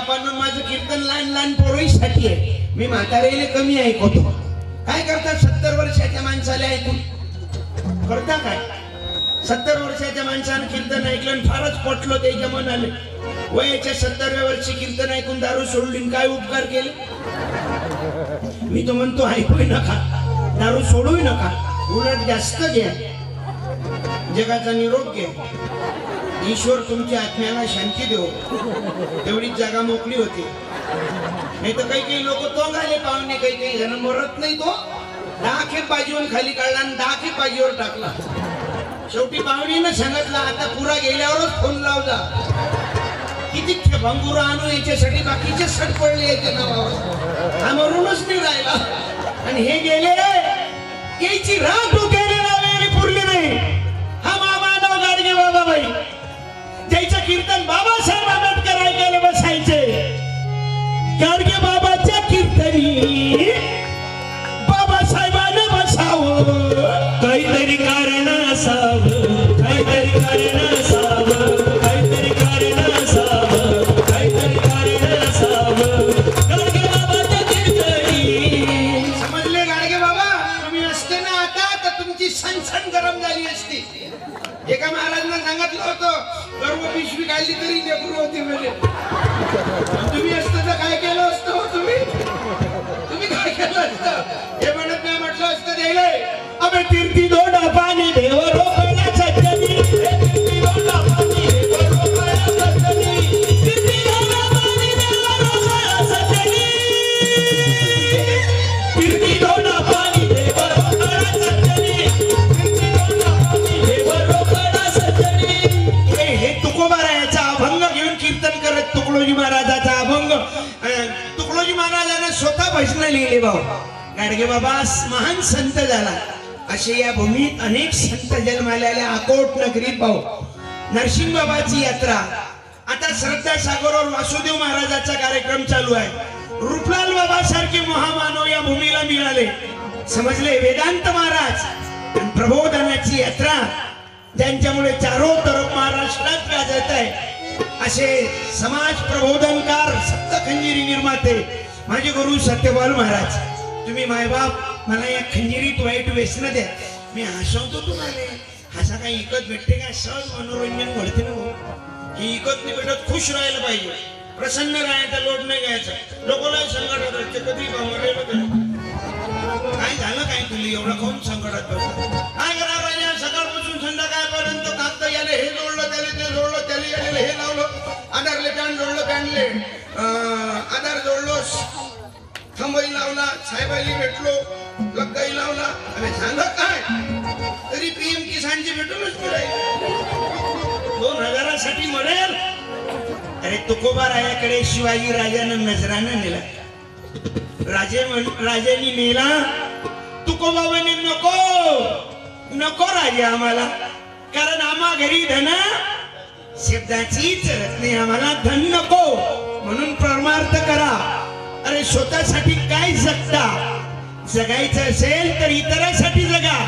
बापांना माझं कीर्तन लहान लहान पोरांसाठी आहे. मी म्हातारेले कमी ऐकवतो. काय करतात 70 वर्षाच्या माणसाला ऐकून करता काय? 70 वर्षाच्या माणसानं कीर्तन ऐकलं आणि फारच पटलं त्याच्या मनाले. वयाच्या 70व्या वर्षी कीर्तन ऐकून दारू सोडली, काय उपकार केले? मी तो म्हणतो ऐकूही नका, दारू सोडूही नका, उलट जास्त घ्या. जगाचा निरोप घ्या. ईश्वर तुमच्या आत्म्याला शांती देव. तेवढीच जागा मोकळी होती. नाही तर काही काही लोक तो घाले पाहुणे, काही काही जण मरत नाही. तो 10 खेप बाजीवर खाली काढला आणि 10 खेप बाजीवर टाकला. शेवटी पाहुणीनं सांगितलं आता पुरा गेल्यावरच फोन लावला. किती खेप अंगुर आणू याच्यासाठी बाकीचे सट पडले याच्या नावावर. हा मरूनच नाही राहिला आणि हे गेले याची राख डोक्याने लावलेली पुरली नाही. हा मामानव गाडगे बाबाबाई त्याचं कीर्तन बाबासाहेब आंबेडकर ऐकायला बसायचे. गाडगे बाबाच्या कीर्तनी बाबासाहेबांना बसावं. काहीतरी कारण असावं, काहीतरी कारण असावं, काहीतरी कारण असावं, काहीतरी कारण असावं. गाडगे बाबाच्या कीर्तनी. समजले गाडगे बाबा? तुम्ही असते ना आता तर तुमची सनसन गरम झाली असती. एका महाराजांना सांगितलं होतं गर्व पिशवी काढली तरी लेकरू होती म्हणजे. तुम्ही असतं तर काय केलं असतं हो? तुम्ही काय केलं असतं? हे म्हणत नाही म्हटलं असतं द्यायला अबे तीर्थी दोडा पाणी देव रोकला सज्जनी. तीर्थी दोडा पाणी देव रोकला सज्जनी. तीर्थी दोडा पाणी देव रोकला सज्जनी. तीर्थी दोडा पाणी देव रोकला सज्जनी. तीर्थी दोडा पाणी देव रोकला सज्जनी. हे तुकोबारायाचा अभंग घेऊन कीर्तन करत तुकडोजी महाराजाचा अभंग. तुकडोजी महाराजांना स्वतः भजन लिहिले भाऊ. गाडगे बाबा महान संत झाला. असे या भूमीत अनेक संत जन्माला आले. अकोट नगरीत भाऊ नरसिंह बाबाची यात्रा. आता श्रद्धा सागरवर वासुदेव महाराजाचा कार्यक्रम चालू आहे. रूपलाल बाबा सारखे महामानव या भूमीला मिळाले. समजले? वेदांत महाराज आणि प्रबोधनाची यात्रा ज्यांच्यामुळे चारो तरफ महाराष्ट्रात गाजत आहे. असे समाज प्रबोधनकार सप्त खंजिरी निर्माते माझे गुरु सत्यपाल महाराज. तुम्ही मायबाप मला या खंजिरीत वाईट व्यसन द्या. मी हसवतो तुम्हाला. हसा काही इकत भेटते का? सहज मनोरंजन घडते ना. ही इकत नाही भेटत. खुश राहायला पाहिजे, प्रसन्न राहायचा, लोट नाही घ्यायचा. लोकांना संकटात असते कधी काय झालं काय तुला एवढं कोण संकटात बसलं? काय करा राजा? सकाळपासून संध्याकाळपर्यंत कागद याले हे जोडलं, त्याला ते जोडलं, त्याला याले हे लावलं, आधारले पॅन जोडलं, पॅनले आधार जोडलो, थंबही लावला, साहेबाई भेटलो, लग्गाही लावला. अरे झालं काय? तरी पीएम किसानची भेटूनच मिळाली. 2000साठी मिळेल. अरे तुकोबारायाकडे शिवाजी राजानं नजरानं नेला. राजाने नेला. तुकोबाबाने नको नको राजा आम्हाला, कारण आम्हा घरी धन शब्दाची चरत नाही. आम्हाला धन नको म्हणून परमार्थ करा. अरे स्वतःसाठी काय जगता? जगायचं असेल तर इतरांसाठी जगा.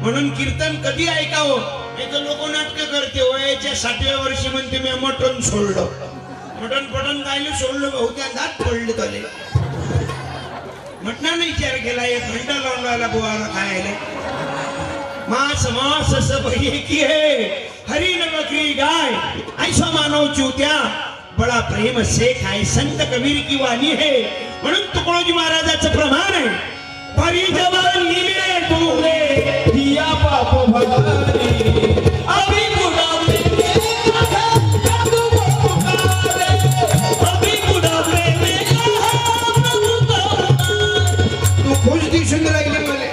म्हणून कीर्तन कधी ऐकावं? नाही तर लोक नाटक करते. वयाच्या 60व्या वर्षी म्हणते मी मटण सोडलं. मटण पटण खायला सोडलं. बहुत्या दात पडले तले. मटणाने विचार केला. 1 घंटा लावून राहिला बुवाला खायला. मांस मांस सब की है, हरी न बकरी गाय, ऐसा मानव चूत्या, बड़ा प्रेम से खाए, संत कबीर की वाणी है. म्हणून तुकडोजी महाराजाचं प्रमाण आहे. परी जवान नीले तुले दिया पाप भवानी, अभी बुढ़ापे में जादू पुकारे, अभी बुढ़ापे में तू खुश दिसून राहिले मला.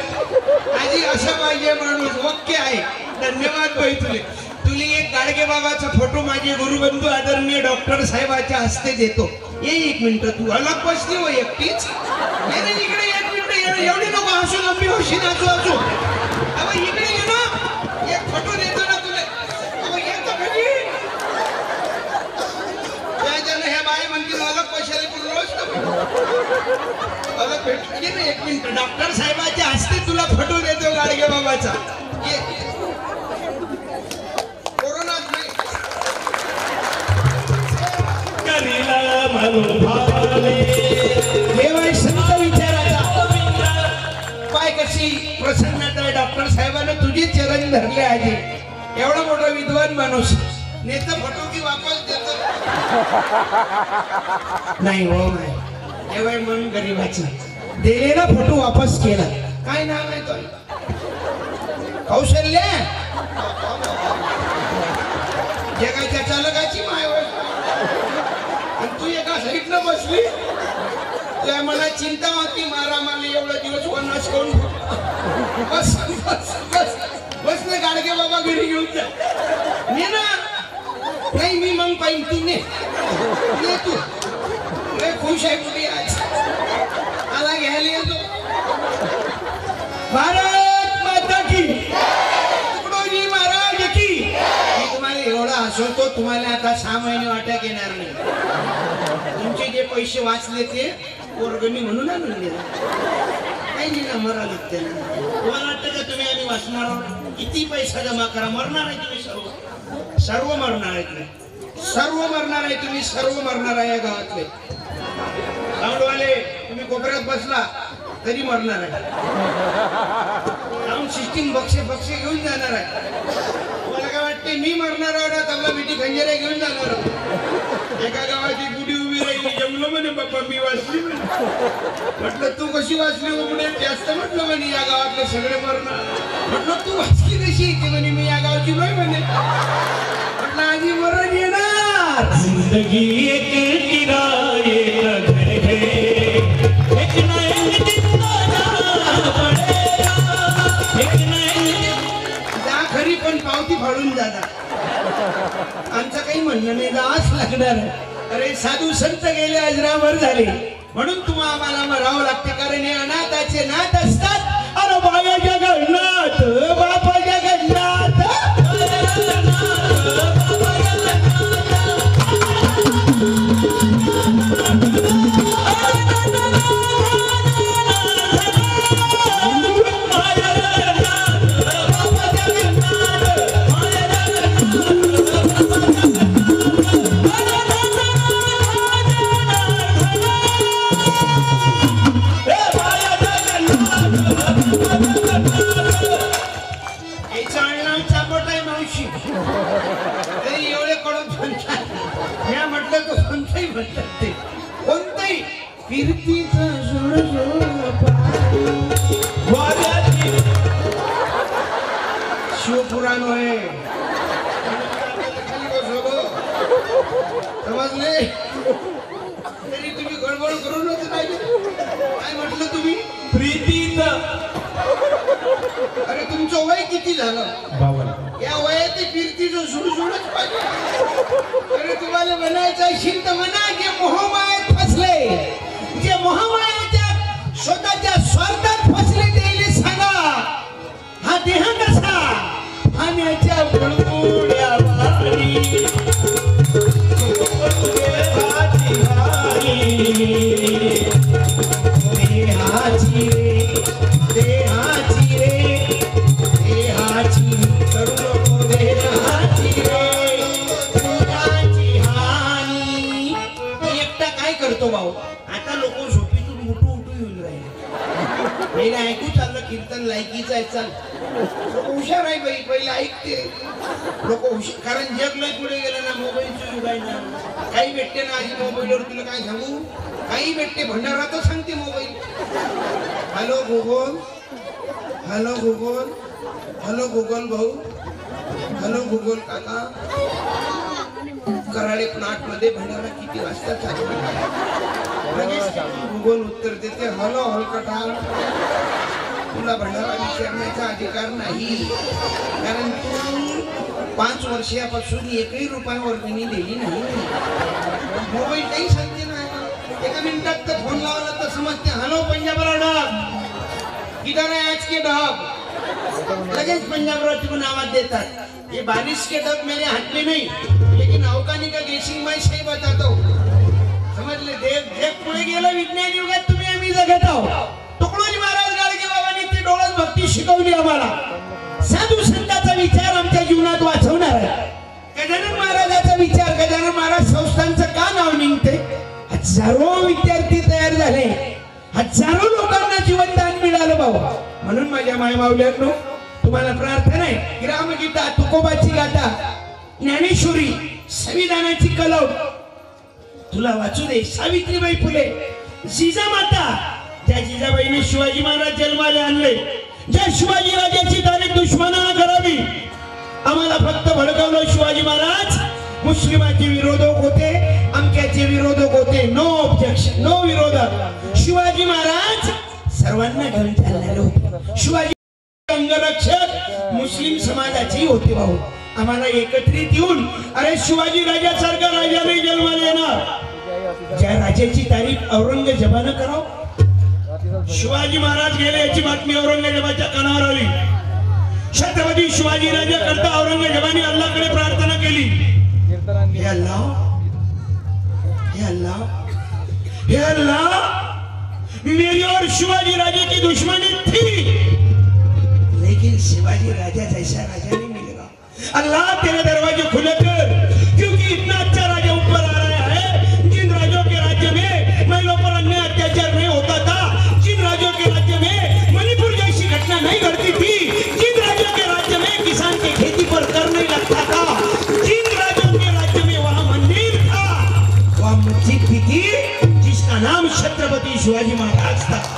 आजी असं पाहिजे माणूस. ओके आहे. धन्यवाद बाई तुले. तुले एक गाडगे बाबाचा फोटो माझे गुरुबंधू आदरणीय डॉक्टर साहेबाच्या हस्ते देतो. ये 1 मिनिट. तू अलग बसली हो एकटीच? इकडे 1 मिनिट. एवढी नको हसू. लंबी होशी नाचू हसू. अबे इकडे ये ना. एक फोटो देतो ना तुले. अबे येतो कधी? त्याच्यानं ह्या बाई म्हणतील अलग पैशाला बोललो. अलग भेट. ये ना 1 मिनिट. डॉक्टर साहेबाच्या हस्ते तुला फोटो देतो गाडगे बाबाचा. ये कोरोना करीला देवाय संत विचाराचा पाय कशी प्रसन्नता डॉक्टर साहेबांना तुझे चरण धरले आहे. एवढा मोठा विद्वान माणूस नेत फोटो की वापस देत नाही हो नाही. देवाय म्हणून गरीबाचा दिलेला फोटो वापस केला. काय नाव आहे तो? कौशल्य जगाच्या चालकाची माय आणि तू एका साईडनं बसली. तुझ्या मनात चिंता होती मारा मारली एवढा दिवस वनवास करून. बस बस बस बस ना गाडगे बाबा घरी घेऊन जा. ने ना नाही मी मग पाहिजे तू ने तू खुश आहे कुठे आज मला घ्यायला येतो. भारत माता की तुकडोजी महाराज की. मी तुम्हाला एवढा हसवतो तुम्हाला आता 6 महिने वाटक येणार नाही. तुमचे जे पैसे वाचले ते वर्गणी म्हणून आणून दिले. काही नाही ना मरा लागते ना. तुम्हाला वाटतं का तुम्ही आम्ही वाचणार आहोत? किती पैसा जमा करा मरणार आहे तुम्ही सर्व. सर्व मरणार आहे तुम्ही. सर्व मरणार आहे तुम्ही. सर्व मरणार आहे या गावातले. साऊंडवाले तुम्ही कोपऱ्यात बसला तरी मरणार आहे. साऊंड सिस्टीम बक्षे बक्षे घेऊन जाणार आहे. तुम्हाला काय वाटते मी मरणार आहे ना? तबला मिठी खंजरे घेऊन जाणार आहोत. एका गावाची गुढी उभी राहिली. जमलं म्हणे बाप्पा मी वाचली म्हटलं तू कशी वाचली उघडे जास्त म्हटलं म्हणे या गावातले सगळे मरणार. म्हटलं तू वाचली कशी ते म्हणे मी या गावची नाही म्हणे. म्हटलं आधी मरण येणार. जिंदगी एक किराये खरी पण पावती फाडून जाणार. आमचं काही म्हणणं नाही जाच लागणार. अरे साधू संत गेले अजरामर झाले म्हणून तुम्हा आम्हाला मरावं लागते. कारण हे अनाथाचे नाथ असतात. अरे बाया जगन्नाथ बापा जगन्नाथ. शिवपुराण आहे समजले तरी तुम्ही गडबड करूनच नाही. काय म्हटलं तुम्ही? प्रीतीच. अरे तुमचं वय किती झालं? 52. या वयात कीर्तीचं सुडसुडच पाहिजे. अरे तुम्हाला म्हणायचं असेल तर म्हणा जे मोहमायेत फसले जे मोहमायेच्या स्वतःच्या स्वार्थात फसले ते सांगा. हा देह कसा पाण्याच्या बुडबुड्या वारी देहाची देहाची रे देहाची करू नको देहाची रे तुझ्याची हानी. मी एकटा काय करतो भाऊ? आता लोक झोपीतून उठू उठू येऊन राहिले. हे ऐकू चाललं कीर्तन लायकीचं आहे. चाल लोक हुशार आहे बाई. पहिले ऐकते लोक हुशार. कारण जग लय पुढे गेलं ना. मोबाईलचं युग आहे ना. काही भेटते ना आधी मोबाईलवर. तुला काय सांगू काही भेटते. भंडारा तर सांगते mobile. Hello Google hello Google hello Google भाऊ हॅलो गुगल काका कराळे प्लॉट मध्ये भंडारा किती वाजता चालू. लगेच गुगल उत्तर देते हॅलो हलकटा तुला भंडारा विचारण्याचा अधिकार नाही. कारण तू 5 वर्षापासून 1 रुपया वर्गणी दिली नाही. मोबाईल काही सांगते ना. एका मिनिटात तर फोन लावला तर समजते हॅलो पंजाबराव डॉग किधर है आज के डॉग. लगेच पंजाबराव तिकडून आवाज देतात. ये बारिश के डॉग मेरे हाथ में नहीं लेकिन अवकानी का गेसिंग मैं सही बताता हूँ. समजले? देव पुढे गेलं विज्ञान युगात. तुम्ही आम्ही जगत आहोत. तुकडोजी महाराज गाडगे बाबांनी ती डोळस भक्ती शिकवली आम्हाला. साधू संतांचा विचार आमच्या जीवनात वाचवणार आहे. गजानन महाराजाचा विचार गजानन महाराज संस्थांचं का नाव निघते? हजारो विद्यार्थी तयार झाले, हजारो लोकांना जीवनदान मिळालं बाबा. म्हणून माझ्या मायमाऊल्यांनो तुम्हाला प्रार्थना आहे, ग्रामगीता, तुकोबाची गाथा, ज्ञानेश्वरी, संविधानाची कलम तुला वाचू दे. सावित्रीबाई फुले, जिजामाता, ज्या जिजाबाईने शिवाजी महाराज जन्माला आणले, ज्या शिवाजी राजाची तारीख दुश्मनानं करावी, आम्हाला फक्त भडकवलं शिवाजी महाराज. मुस्लिमाचे विरोधक होते, अमक्याचे विरोधक होते, नो ऑब्जेक्शन, नो विरोधक. शिवाजी महाराज सर्वांना घेऊन चाललेले होते. शिवाजी अंगरक्षक मुस्लिम समाजाचे होते भाऊ. आम्हाला एकत्रित येऊन अरे शिवाजी राजासारखा राजा नाही जन्माला येणार. ज्या राजाची तारीफ औरंगजेबानं करावं. शिवाजी महाराज गेले याची बातमी औरंगजेबाच्या कानावर आली. छत्रपती शिवाजी राजा करता औरंगजेबाने अल्लाहकडे प्रार्थना केली, हे अल्लाह, हे अल्लाह, हे अल्लाह, मेरी और शिवाजी राजा की दुश्मनी थी, लेकिन शिवाजी राजा जैसा राजा नहीं मिलेगा. अल्लाह तेरे दरवाजे खुले कर, क्योंकि इतना अच्छा राजा ऊपर आ रहा है. जिन राजों के राज्य में महिलाओं पर अन्याय अत्याचार नहीं होता था, जिन राज्यों के राज्य में मणिपुर जैसी घटना नहीं घटती थी, जिन राज्यों के राज्य में किसान के खेती पर कर नहीं लगता था, जिन राज्यों के राज्य में वहां मंदिर था, वहां मस्जिद भी थी जिसका नाम छत्रपति शिवाजी महाराज था.